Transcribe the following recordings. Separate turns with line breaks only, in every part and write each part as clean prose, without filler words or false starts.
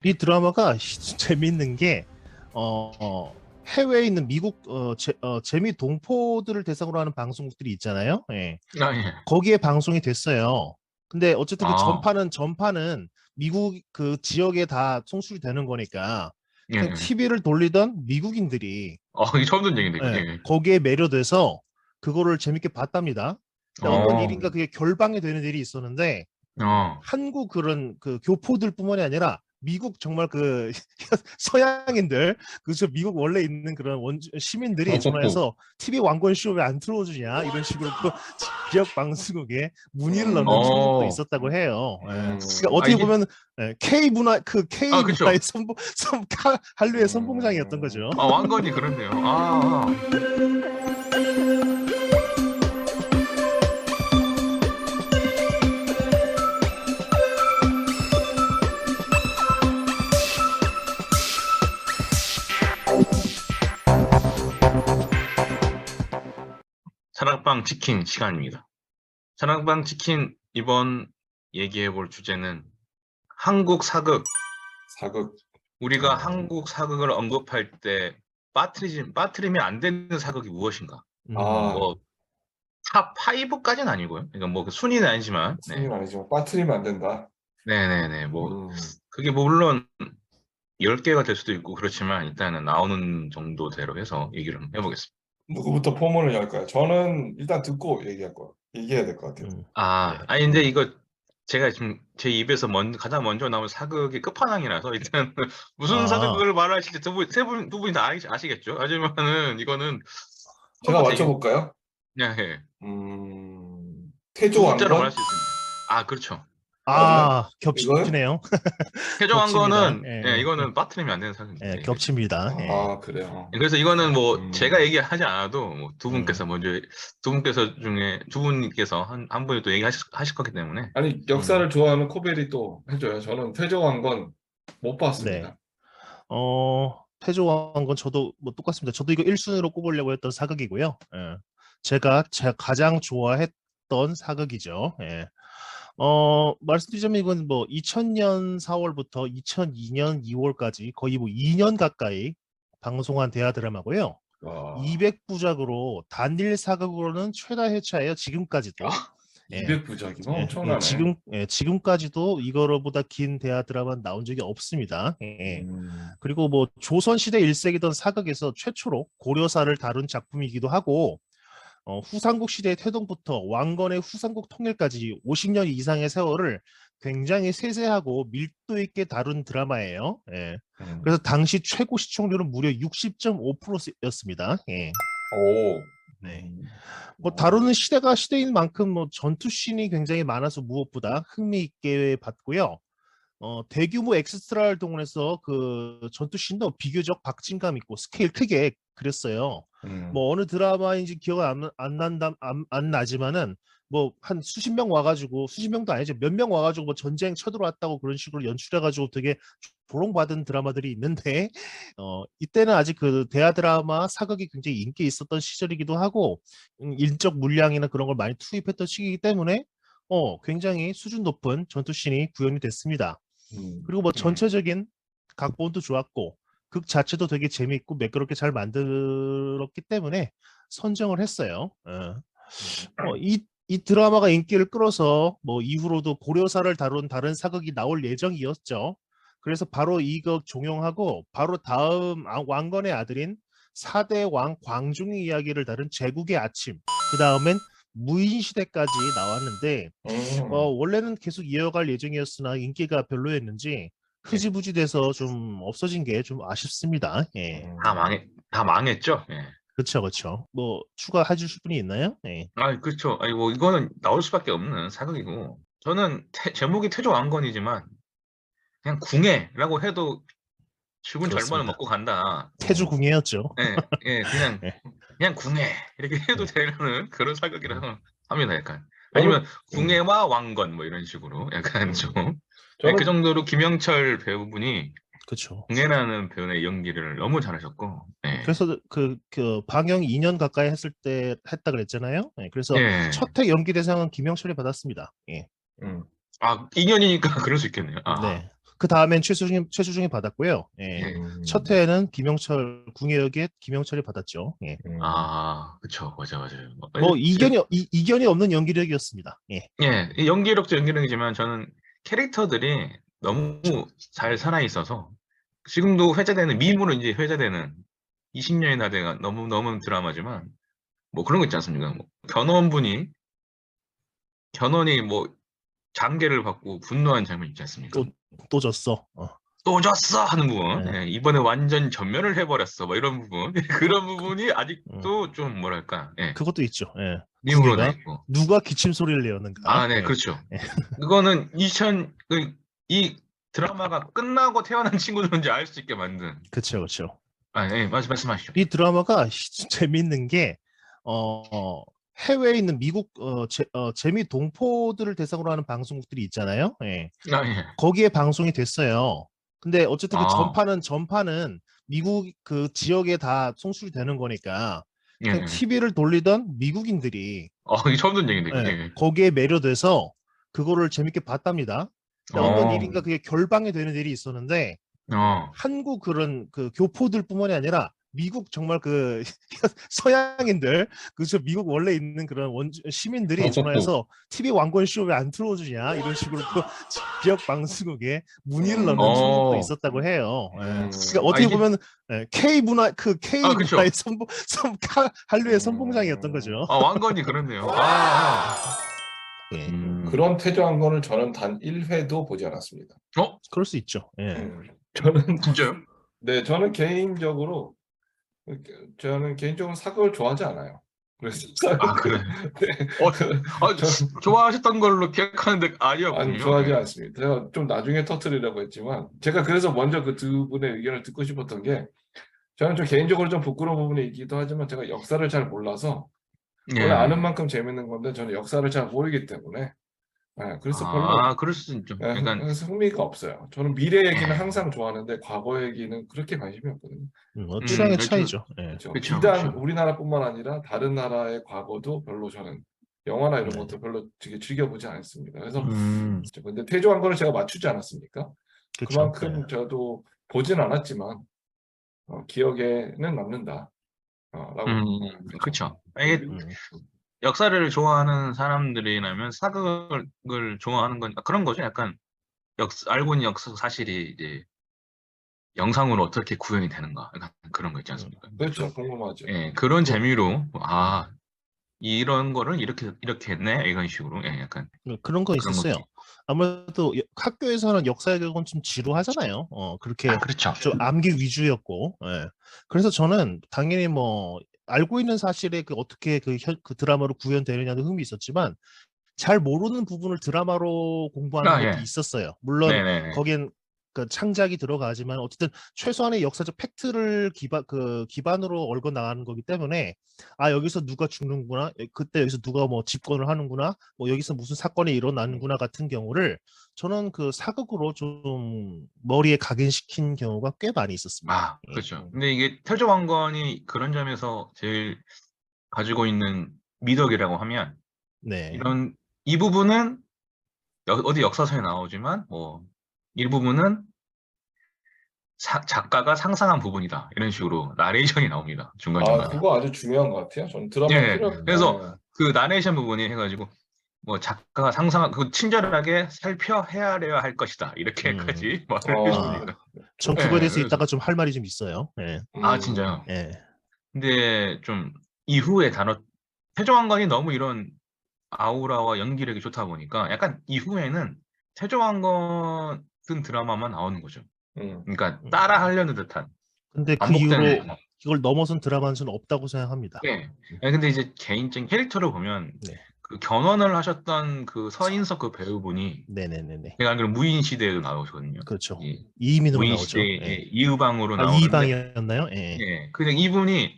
이 드라마가 재밌는 게 해외에 있는 미국 재미 동포들을 대상으로 하는 방송국들이 있잖아요. 예.
아, 예.
거기에 방송이 됐어요. 근데 어쨌든 그
아,
전파는 미국 그 지역에 다 송출이 되는 거니까
예,
그냥
예.
TV를 돌리던 미국인들이
이게 처음 듣는 얘기인데, 이거. 예, 예.
거기에 매료돼서 그거를 재밌게 봤답니다. 근데 어떤
어,
일인가 그게 결방이 되는 일이 있었는데
어,
한국 그런 그 교포들뿐만이 아니라 미국 정말 그 서양인들 그저 미국 원래 있는 그런 시민들이 전화해서 TV 왕권 쇼 왜 안 틀어주냐 이런 식으로 그 지역 방송국에 문의를 넣는 충국도
어,
있었다고 해요. 예. 그러니까
아,
어떻게
이게,
보면 K 문화의
그쵸.
한류의 선봉장이었던 거죠.
왕건이 그렇네요. 사랑방 치킨 시간입니다. 사랑방 치킨 이번 얘기해 볼 주제는 한국 사극.
사극.
우리가
어,
한국 사극을 언급할 때 빠뜨리면 안 되는 사극이 무엇인가?
음,
아,
뭐, 탑 5까지는 아니고요. 그러니까 뭐그 순위는 아니지만, 네.
순위는 아니지만 빠트리면 안 된다.
네네네. 뭐,
음,
그게 뭐 물론 10개가 될 수도 있고 그렇지만 일단은 나오는 정도대로 해서 얘기를 한번 해보겠습니다.
누구부터 포문을 열까요? 저는 일단 듣고 얘기해야 될 것 같아요.
네.
아니, 근데 이거 제가 지금 제 입에서 가장 먼저 나온 사극이 끝판왕이라서 일단 무슨
아,
사극을 말하실지 두 분이 다 아시겠죠? 하지만은 이거는
제가
처음부터 얘기,
맞춰볼까요?
그냥 해. 두 글자로 말할
태조왕건?
수 있습니다. 아, 그렇죠.
맞아요? 이거요?
겹치네요.
최종한
겹칩니다.
거는, 예,
예,
이거는 빠뜨리면 안 되는 사극입니다. 이게.
겹칩니다. 예.
아, 그래요.
그래서 이거는 뭐 제가
음,
얘기하지 않아도 뭐
음,
두 분께서 중에 두 분께서 한 분이 또 얘기하실 거기 때문에.
아니,
음,
역사를 좋아하는 코벨이 또 해줘요. 저는 태조왕건 못
네.
봤습니다.
태조왕 건 저도 뭐 똑같습니다. 저도 이거 1순위로 꼽으려고 했던 사극이고요. 예. 제가 가장 좋아했던 사극이죠. 예. 말씀드리자면 이건 뭐 2000년 4월부터 2002년 2월까지 거의 뭐 2년 가까이 방송한 대하 드라마고요.
와,
200부작으로 단일 사극으로는 최다 회차예요. 지금까지도.
아,
예.
200부작이면
예,
엄청나네.
지금까지도 이거보다 긴 대하 드라마 나온 적이 없습니다. 예.
음,
그리고 뭐 조선시대 1세기던 사극에서 최초로 고려사를 다룬 작품이기도 하고 후삼국 시대 태동부터 왕건의 후삼국 통일까지 50년 이상의 세월을 굉장히 세세하고 밀도 있게 다룬 드라마예요. 예. 그래서
음.
당시 최고 시청률은 무려 60.5%였습니다. 예.
오,
네. 뭐
오,
다루는 시대가 시대인 만큼 뭐 전투씬이 굉장히 많아서 무엇보다 흥미있게 봤고요. 대규모 엑스트라를 동원해서 그 전투씬도 비교적 박진감 있고 스케일 크게 그렸어요.
음.
뭐 어느 드라마인지 기억 안 나지만은 뭐 한 수십 명 와가지고 수십 명도 아니죠. 몇 명 와가지고 뭐 전쟁 쳐들어왔다고 그런 식으로 연출해가지고 되게 조롱받은 드라마들이 있는데 이때는 아직 그 대하 드라마 사극이 굉장히 인기 있었던 시절이기도 하고 인적 물량이나 그런 걸 많이 투입했던 시기이기 때문에 굉장히 수준 높은 전투씬이 구현이 됐습니다.
음,
그리고 뭐
음.
전체적인 각본도 좋았고 극 자체도 되게 재미있고 매끄럽게 잘 만들었기 때문에 선정을 했어요. 이 드라마가 인기를 끌어서 뭐 이후로도 고려사를 다룬 다른 사극이 나올 예정이었죠. 그래서 바로 이거 종영하고 바로 다음 왕건의 아들인 4대 왕 광중의 이야기를 다룬 제국의 아침 그 다음엔 무인시대까지 나왔는데
음.
원래는 계속 이어갈 예정이었으나 인기가 별로였는지
예.
흐지부지 돼서 좀 없어진 게 좀 아쉽습니다. 예.
음.
다 망했죠? 예.
그렇죠, 그렇죠. 뭐 추가해 주실 분이 있나요? 네.
그렇죠. 아니, 뭐, 이거는 나올 수밖에 없는 사극이고, 저는 제목이 태조왕건이지만, 그냥 궁예라고 해도 죽은 절반은
그렇습니다.
먹고 간다.
음.
태주궁예였죠.
예, 예,
네.
그냥 궁예. 이렇게 해도
네.
되는 그런
음,
사극이라서 합니다, 약간. 아니면
저는,
궁예와 왕건, 뭐 이런 식으로. 약간 좀.
음.
예, 그
저는,
정도로 김영철 배우분이
그렇죠.
궁예라는 배우의 연기를 너무 잘하셨고, 예.
그래서 그 방영 2년 가까이 했을 때 했다 그랬잖아요. 네. 그래서
예.
첫 회 연기 대상은 김영철이 받았습니다. 예.
음.
2년이니까 그럴 수 있겠네요.
네. 그 다음엔 최수중이 받았고요. 예. 첫 회에는 김영철 궁예 역에 김영철이 받았죠. 예.
아, 그쵸. 맞아요.
뭐 이견이 없는 연기력이었습니다. 예.
예, 이 연기력도 연기력이지만 저는 캐릭터들이 너무 잘 살아있어서 지금도 회자되는, 밈으로 이제 회자되는 20년이 다 돼가 너무 드라마지만 뭐 그런 거 있지 않습니까? 뭐 견원이 뭐 장계를 받고 분노한 장면 있지 않습니까?
또 졌어.
또 졌어! 하는 부분.
네.
예, 이번에 완전 전면을 해버렸어. 뭐 이런 부분. 그런 부분이 아직도 좀 뭐랄까. 예,
그것도 있죠. 예.
밈으로 다
궁예가
있고.
누가 기침 소리를 내었는가?
아, 네,
예.
그렇죠.
예.
그거는 이 드라마가 끝나고 태어난 친구들인지 알 수 있게 만든.
그렇죠.
아, 네, 말씀하시죠.
이 드라마가 재밌는 게 해외에 있는 미국 재미 동포들을 대상으로 하는 방송국들이 있잖아요. 예.
아, 예.
거기에 방송이 됐어요. 근데 어쨌든 그
아.
전파는 미국 그 지역에 다 송출이 되는 거니까
예,
그냥
예.
TV를 돌리던 미국인들이
이게 처음 듣는 얘기인데,
예,
그게.
거기에 매료돼서 그거를 재밌게 봤답니다. 근데 어떤
어.
일인가 그게 결방이 되는 일이 있었는데 한국 그런 그 교포들뿐만이 아니라 미국 정말 그 서양인들 그저 미국 원래 있는 그런 시민들이 전화해서 TV 왕권 쇼 왜 안 틀어주냐 이런 식으로 또 지역 방송국에 문의를 넣는 친구도 있었다고 해요. 예. 그러니까 어떻게
이게-
보면 K
그쵸.
문화의 한류의 선봉장이었던 거죠.
왕건이 그렇네요.
예.
그런 태조한 거를 저는 단 1회도 보지 않았습니다.
그럴 수 있죠. 예.
저는
진짜요?
네, 저는 개인적으로 사극을 좋아하지 않아요. 그래서
아, 그래.
네. 저는
좋아하셨던 걸로 기억하는데 아니었군요.
아니, 좋아하지
네.
않습니다. 제가 좀 나중에 터뜨리려고 했지만 제가 그래서 먼저 그 두 분의 의견을 듣고 싶었던 게 저는 좀 개인적으로 좀 부끄러운 부분이 있기도 하지만 제가 역사를 잘 몰라서 원래
예.
아는 만큼 재밌는 건데 저는 역사를 잘 모르기 때문에 그래서 별로
그럴 수 있죠. 약간
그래서 흥미가 없어요. 저는 미래 얘기는
예.
항상 좋아하는데 과거 얘기는 그렇게 관심이 없거든요.
취향의
그렇죠.
차이죠. 예.
그렇죠.
그쵸,
비단
그쵸.
우리나라뿐만 아니라 다른 나라의 과거도 별로 저는 영화나 이런
네.
것도 별로 되게 즐겨보지 않습니다. 그래서 근데 태조한 거를 제가 맞추지 않았습니까?
그렇죠.
그만큼 저도 보진 않았지만 기억에는 남는다. 라고.
그쵸. 이게 역사를 좋아하는 사람들이라면 사극을 좋아하는 건 그런 거죠. 약간 알고 있는 역사 사실이 이제 영상으로 어떻게 구현이 되는가. 약간 그런 거 있지 않습니까?
그렇죠. 궁금하죠.
예, 그런 재미로 이런 거를 이렇게 했네 이런 식으로 약간
그런 거
그런
있었어요.
것도
아무래도 학교에서는 역사 교육은 좀 지루하잖아요. 그렇게
그렇죠.
좀 암기 위주였고. 예. 그래서 저는 당연히 뭐 알고 있는 사실에 어떻게 그 드라마로 구현되느냐도 흥미 있었지만 잘 모르는 부분을 드라마로 공부하는 것도
예.
있었어요. 물론
네네네.
거기엔 그 창작이 들어가지만 어쨌든 최소한의 역사적 팩트를 기반으로 얽어 나가는 거기 때문에 여기서 누가 죽는구나, 그때 여기서 누가 뭐 집권을 하는구나, 뭐 여기서 무슨 사건이 일어나는구나 같은 경우를 저는 그 사극으로 좀 머리에 각인시킨 경우가 꽤 많이 있었습니다.
그렇죠. 근데 이게 태조왕건이 그런 점에서 제일 가지고 있는 미덕이라고 하면
네.
이 부분은 어디 역사서에 나오지만 뭐 일부분은 작가가 상상한 부분이다 이런 식으로 나레이션이 나옵니다 중간중간에.
그거 아주 중요한 것 같아요. 저는 드라마
예.
필요.
그래서 그 나레이션 부분이 해가지고 뭐 작가가 상상한 그 친절하게 헤아려야 할 것이다 이렇게까지 말을 해주니까.
전 그거에 대해서
그래서
이따가 좀 할 말이 좀 있어요. 예.
진짜요?
예.
근데 좀 이후에 태조왕건이 너무 이런 아우라와 연기력이 좋다 보니까 약간 이후에는 태조왕건 같은 드라마만 나오는 거죠. 그러니까 따라 하려는 듯한
근데 그
반복되는.
이후로 이걸 넘어선 드라마는 저는 없다고 생각합니다.
네. 근데 이제 개인적인 캐릭터를 보면
네.
그 견훤을 하셨던 그 서인석 그 배우분이
네네네네.
제가 알기로 무인시대에도 나오거든요.
그렇죠.
예.
이민으로 나오죠.
무인시대의 이의방으로 나오는데
이방이었나요? 예.
예. 그냥 이분이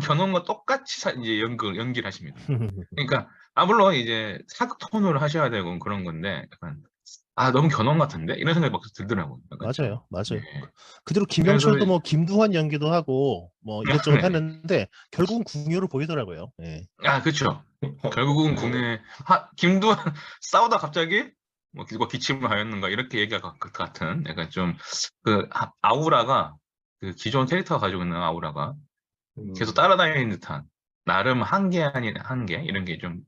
견훤과 똑같이 이제 연기를 하십니다. 그러니까 물론 이제 사극 톤으로 하셔야 되고 그런 건데 약간 너무 견훤 같은데 이런 생각이 막 들더라고요.
맞아요.
예.
그대로 김영철도
그래서
뭐 김두한 연기도 하고 뭐 이것저것
네.
했는데 결국은 궁예로 보이더라고요. 예.
그렇죠. 결국은 국내 김두한 싸우다 갑자기 뭐 누가 기침을 하였는가 이렇게 얘기할 것 같은 약간 좀 그 아우라가 그 기존 캐릭터가 가지고 있는 아우라가 계속 따라다니는 듯한 나름 한계 아닌 한계 이런 게 좀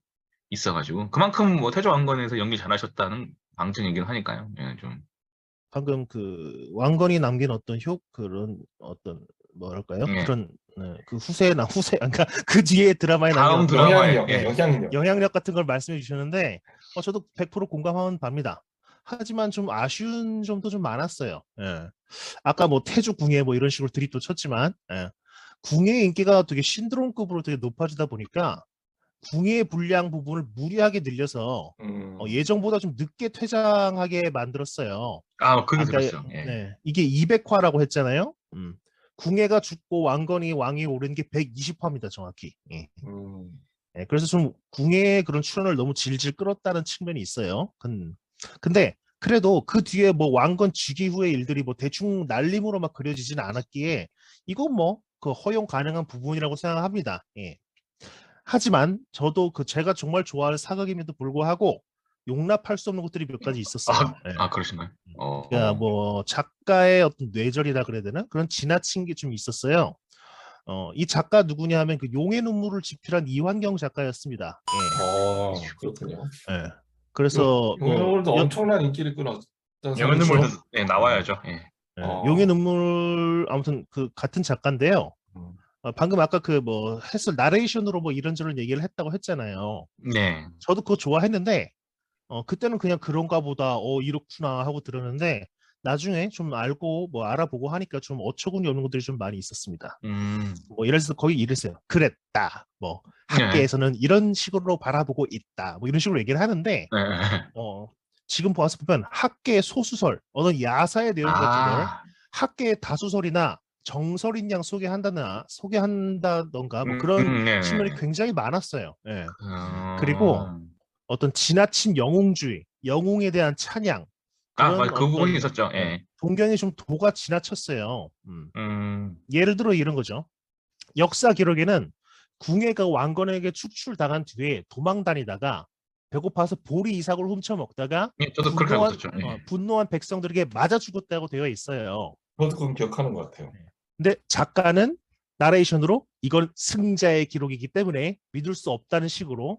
있어가지고 그만큼 뭐 태조왕건에서 연기 잘하셨다는 방증이긴 하니까요. 예, 좀
방금 그 왕건이 남긴 어떤 그런 어떤 뭐랄까요?
예.
그런 그 후세 그러니까 그 뒤에 드라마에 남긴
다음
어떤
드라마에
영향력,
예.
영향력.
영향력 같은 걸 말씀해 주셨는데 저도 100% 공감하는 바입니다. 하지만 좀 아쉬운 점도 좀 많았어요. 예. 아까 뭐 태조 궁예 뭐 이런 식으로 드립도 쳤지만 궁예의 인기가 되게 신드롬급으로 되게 높아지다 보니까 궁예 분량 부분을 무리하게 늘려서 예정보다 좀 늦게 퇴장하게 만들었어요.
아, 그게
그러니까
들었어요. 예.
네, 이게 200화라고 했잖아요. 궁예가 죽고 왕건이 왕이 오른 게 120화입니다, 정확히. 예. 예, 그래서 좀 궁예의 그런 출연을 너무 질질 끌었다는 측면이 있어요. 근데 그래도 그 뒤에 뭐 왕건 즉위 후의 일들이 뭐 대충 날림으로 막 그려지진 않았기에 이건 뭐 그 허용 가능한 부분이라고 생각합니다. 예. 하지만 저도 그 제가 정말 좋아하는 사극임에도 불구하고 용납할 수 없는 것들이 몇 가지 있었어요. 예.
그러신가요?
그러니까 뭐 작가의 어떤 뇌절이라 그래야 되나? 그런 지나친 게 좀 있었어요. 이 작가 누구냐 하면 그 용의 눈물을 집필한 이환경 작가였습니다.
그렇군요.
예. 예. 그래서 뭐
용의 엄청난 인기를 끌었던
영현
사람이죠.
눈물도 예, 나와야죠. 예.
용의 눈물 아무튼 그 같은 작가인데요. 방금 아까 그 뭐 해설 나레이션으로 뭐 이런저런 얘기를 했다고 했잖아요.
네.
저도 그거 좋아했는데 그때는 그냥 그런가 보다 이렇구나 하고 들었는데 나중에 좀 알고 뭐 알아보고 하니까 좀 어처구니 없는 것들이 좀 많이 있었습니다. 뭐 예를 들어서 거기 이랬어요. 그랬다. 뭐 학계에서는 이런 식으로 바라보고 있다. 뭐 이런 식으로 얘기를 하는데
네.
지금 봐서 보면 학계의 소수설, 어떤 야사의 내용 같은걸 학계의 다수설이나 정설인 양 소개한다던가 뭐 그런
네.
측면이 굉장히 많았어요. 예. 그리고 어떤 지나친 영웅주의, 영웅에 대한 찬양 그런
맞아. 그 부분이
어떤
있었죠. 예.
동경이 좀 도가 지나쳤어요. 예를 들어 이런 거죠. 역사 기록에는 궁예가 왕건에게 축출당한 뒤에 도망 다니다가 배고파서 보리 이삭을 훔쳐 먹다가
예, 저도 그렇게 알고 있었죠. 예.
분노한 백성들에게 맞아 죽었다고 되어 있어요.
저도 그건 기억하는 것 같아요.
근데 작가는 나레이션으로 이건 승자의 기록이기 때문에 믿을 수 없다는 식으로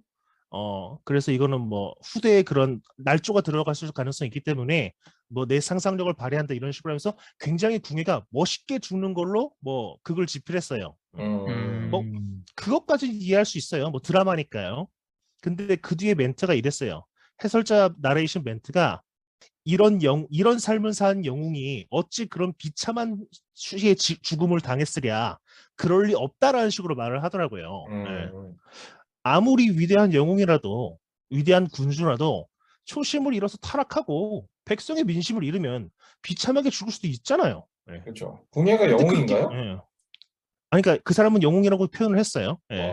그래서 이거는 뭐 후대에 그런 날조가 들어갈 수 있을 가능성이 있기 때문에 뭐 내 상상력을 발휘한다 이런 식으로 하면서 굉장히 궁예가 멋있게 죽는 걸로 뭐 극을 집필했어요. 뭐 그것까지 이해할 수 있어요. 뭐 드라마니까요. 근데 그 뒤에 멘트가 이랬어요. 해설자 나레이션 멘트가 이런 삶을 산 영웅이 어찌 그런 비참한 수시의 죽음을 당했으랴. 그럴 리 없다라는 식으로 말을 하더라고요. 예. 아무리 위대한 영웅이라도 위대한 군주라도 초심을 잃어서 타락하고 백성의 민심을 잃으면 비참하게 죽을 수도 있잖아요. 예.
그렇죠. 궁예가 영웅인가요?
아니, 그러니까 그 사람은 영웅이라고 표현을 했어요. 예.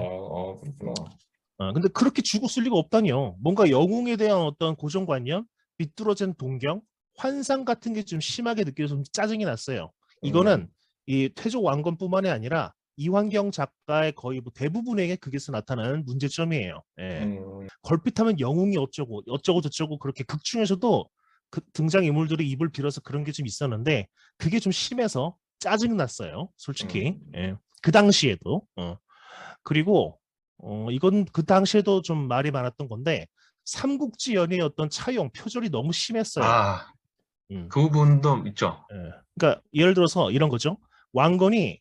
그렇구나.
근데 그렇게 죽었을 리가 없다니요. 뭔가 영웅에 대한 어떤 고정관념, 비뚤어진 동경, 환상 같은 게 좀 심하게 느껴져서 좀 짜증이 났어요. 이거는 이 태조 왕건뿐만이 아니라 이환경 작가의 거의 뭐 대부분에게 극에서 나타나는 문제점이에요. 예. 걸핏하면 영웅이 어쩌고 저쩌고 그렇게 극 중에서도 그 등장 인물들이 입을 빌어서 그런 게 좀 있었는데 그게 좀 심해서 짜증 났어요. 솔직히. 예. 그 당시에도. 그리고 이건 그 당시에도 좀 말이 많았던 건데 삼국지 연의의 어떤 차용 표절이 너무 심했어요.
그 부분도 있죠.
예. 그러니까 예를 들어서 이런 거죠. 왕건이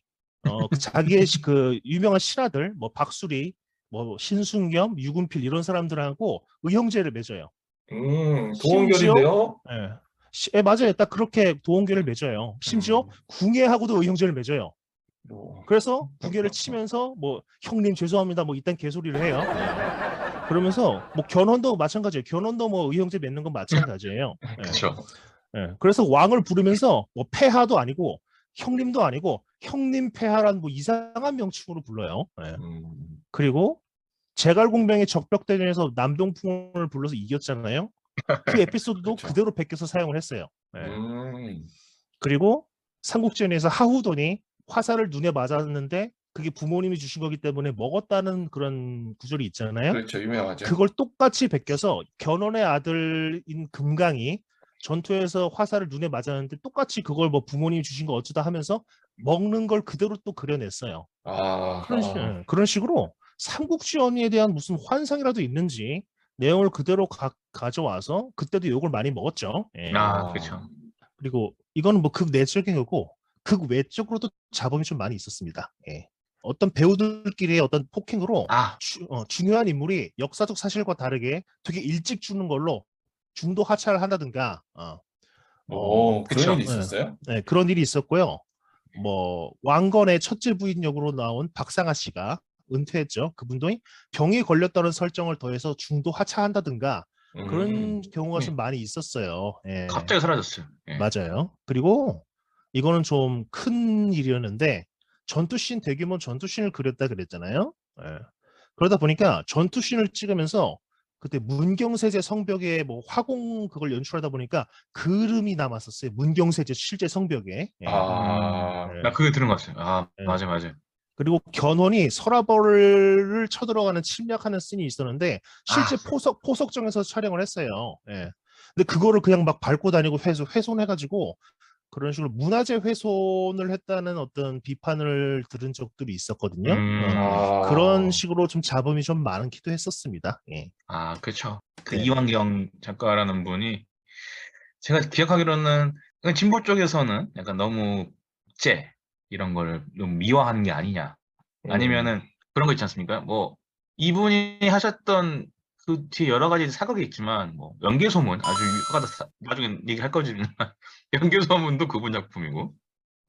그 자기의 그 유명한 신하들 뭐 박수리, 뭐 신순겸, 유군필 이런 사람들하고 의형제를 맺어요.
도원결인데요?
예, 맞아요. 딱 그렇게 도원결을 맺어요. 심지어 궁예하고도 의형제를 맺어요. 그래서 궁예를 치면서 뭐 형님 죄송합니다 뭐 이딴 개소리를 해요. 그러면서 뭐 견훤도 마찬가지예요. 견훤도 뭐 의형제 맺는 건 마찬가지예요.
그렇죠.
예. 그래서 왕을 부르면서 뭐 폐하도 아니고 형님도 아니고 형님 폐하란 뭐 이상한 명칭으로 불러요. 예. 그리고 제갈공명의 적벽대전에서 남동풍을 불러서 이겼잖아요. 그 에피소드도
그쵸.
그대로 베껴서 사용을 했어요. 예. 그리고 삼국지연에서 하후돈이 화살을 눈에 맞았는데 그게 부모님이 주신 거기 때문에 먹었다는 그런 구절이 있잖아요.
그렇죠. 유명하죠.
그걸 똑같이 베껴서 견훤의 아들인 금강이 전투에서 화살을 눈에 맞았는데 똑같이 그걸 뭐 부모님이 주신 거 어쩌다 하면서 먹는 걸 그대로 또 그려냈어요.
아,
그런 식으로 삼국지연의에 대한 무슨 환상이라도 있는지 내용을 그대로 가져와서 그때도 욕을 많이 먹었죠. 예.
그렇죠.
그리고 이거는 뭐 극내적인 거고 극외적으로도 잡음이 좀 많이 있었습니다. 예. 어떤 배우들끼리의 어떤 폭행으로 중요한 인물이 역사적 사실과 다르게 되게 일찍 죽는 걸로 중도 하차를 한다든가
그런
그쵸.
일이 있었어요?
네, 그런 일이 있었고요. 뭐 왕건의 첫째 부인 역으로 나온 박상아 씨가 은퇴했죠. 그분도 병에 걸렸다는 설정을 더해서 중도 하차한다든가 그런 경우가
네.
좀 많이 있었어요. 예.
갑자기 사라졌어요. 예.
맞아요. 그리고 이거는 좀 큰 일이었는데 전투씬 대규모 전투씬을 그렸다 그랬잖아요. 예. 그러다 보니까 전투씬을 찍으면서 그때 문경세제 성벽에 뭐 화공 그걸 연출하다 보니까 그름이 남았었어요. 문경세제 실제 성벽에. 예.
아,
예.
나 그거 들은 것 같아요.
예.
맞아요.
그리고 견훤이 서라벌을 쳐들어가는 침략하는 씬이 있었는데 실제 포석정에서 촬영을 했어요. 예. 근데 그거를 그냥 막 밟고 다니고 훼손해가지고 그런 식으로 문화재 훼손을 했다는 어떤 비판을 들은 적들이 있었거든요. 그런 식으로 좀 잡음이 좀 많기도 했었습니다. 예.
그렇죠. 그
네.
이완경 작가라는 분이 제가 기억하기로는 진보 쪽에서는 약간 너무 국제 이런 걸 좀 미화하는 게 아니냐. 아니면은 그런 거 있지 않습니까? 뭐 이분이 하셨던 그 뒤에 여러 가지 사극이 있지만 뭐 연개소문 아주 유명하다. 나중에 얘기할 거지만 연개소문도 그분 작품이고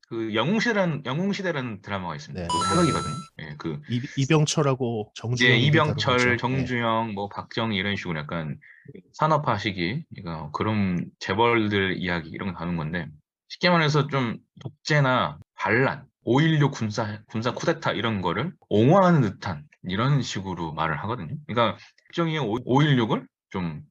그 영웅시대라는 드라마가 있습니다.
네.
그 사극이거든요. 예, 그
이병철하고 정주영
이병철, 정주영, 뭐 박정희 이런 식으로 약간 산업화 시기 그런 재벌들 이야기 이런 거 다루는 건데 쉽게 말해서 좀 독재나 반란, 5.16 군사 쿠데타 이런 거를 옹호하는 듯한 이런 식으로 말을 하거든요. 그러니까 박정희의 5.16을 좀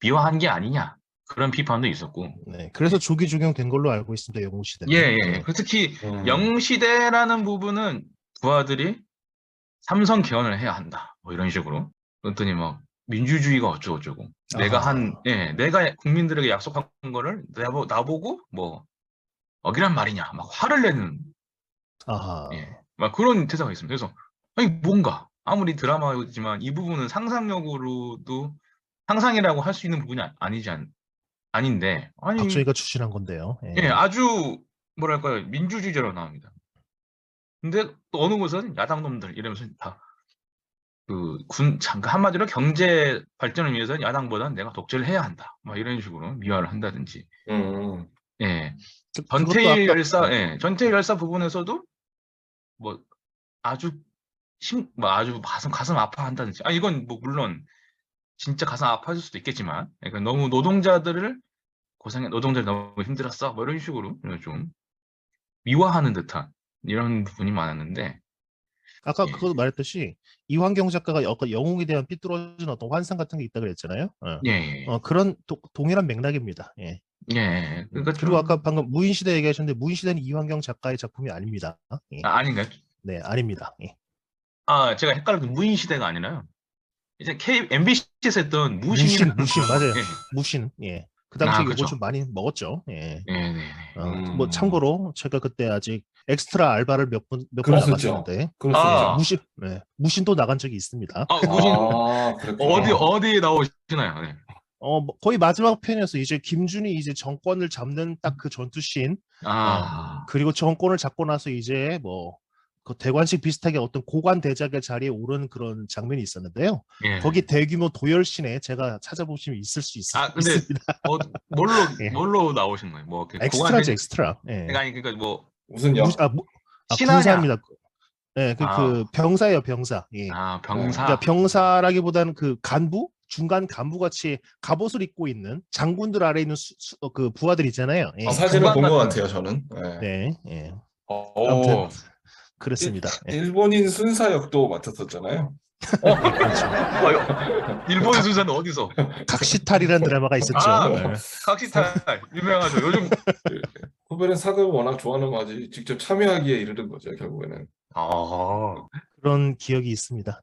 미화한 게 아니냐 그런 비판도 있었고.
네, 그래서 조기 적용된 걸로 알고 있습니다. 영웅시대는.
예. 특히 영웅시대라는 부분은 부하들이 삼성 개헌을 해야 한다. 뭐 이런 식으로. 그랬더니 막 민주주의가 어쩌고저쩌고. 내가 국민들에게 약속한 거를 나보고 뭐 어기란 말이냐. 막 화를 내는. 막 그런 대사가 있습니다. 그래서 아니 뭔가 아무리 드라마지만 이 부분은 상상력으로도 상상이라고 할 수 있는 부분이 아닌데
박정희가 추진한 건데요.
예, 아주 뭐랄까요 민주주의자로 나옵니다. 근데 또 어느 곳은 야당놈들 이러면서 다 한마디로 경제 발전을 위해서는 야당보다는 내가 독재를 해야 한다. 막 이런 식으로 미화를 한다든지. 예. 전태일 열사 부분에서도 뭐 아주 아주 가슴 아파한다든지. 이건 뭐 물론 진짜 가슴 아파질 수도 있겠지만, 그러니까 너무 노동자들 너무 힘들었어. 뭐 이런 식으로 좀 미화하는 듯한 이런 부분이 많았는데.
아까 그것도 말했듯이 이완경 작가가 영웅에 대한 삐뚤어진 어떤 환상 같은 게 있다 그랬잖아요. 그런 동일한 맥락입니다. 예.
그러니까
그리고 아까 방금 무인시대 얘기하셨는데 무인시대는 이완경 작가의 작품이 아닙니다. 예.
아닌가요?
네, 아닙니다. 예.
제가 헷갈려서 무인시대가 아니라요. 이제 MBC에서 했던
무신 맞아요.
예.
무신. 예. 그 당시에 이거
그쵸.
좀 많이 먹었죠. 예.
네.
뭐 참고로 제가 그때 아직 엑스트라 알바를 몇 번 나갔었는데 무신도 나간 적이 있습니다.
무신 어디에 나오시나요? 네.
뭐 거의 마지막 편이어서 이제 김준이 이제 정권을 잡는 딱 그 전투씬. 그리고 정권을 잡고 나서 이제 뭐 그 대관식 비슷하게 어떤 고관 대작의 자리에 오른 그런 장면이 있었는데요. 거기 대규모 도열신에 제가 찾아보시면 있을 수 있습니다.
뭘로 나오신 거예요? 뭐
엑스트라죠, 엑스트라.
그러니까 뭐
무슨 역?
군사입니다. 네, 그 병사예요, 병사. 예.
병사.
그러니까 병사라기보다는 그 간부, 중간 간부 같이 갑옷을 입고 있는 장군들 아래 있는 그 부하들 있잖아요. 예.
사진을 본 것 같아요, 저는.
네. 아무튼 그렇습니다.
일본인 순사 역도 맡았었잖아요.
그렇죠.
일본인 순사는 어디서?
각시탈이라는 드라마가 있었죠.
각시탈 유명하죠. 요즘
후배는 사극을 워낙 좋아하는 거지 직접 참여하기에 이르는 거죠, 결국에는.
아.
그런 기억이 있습니다.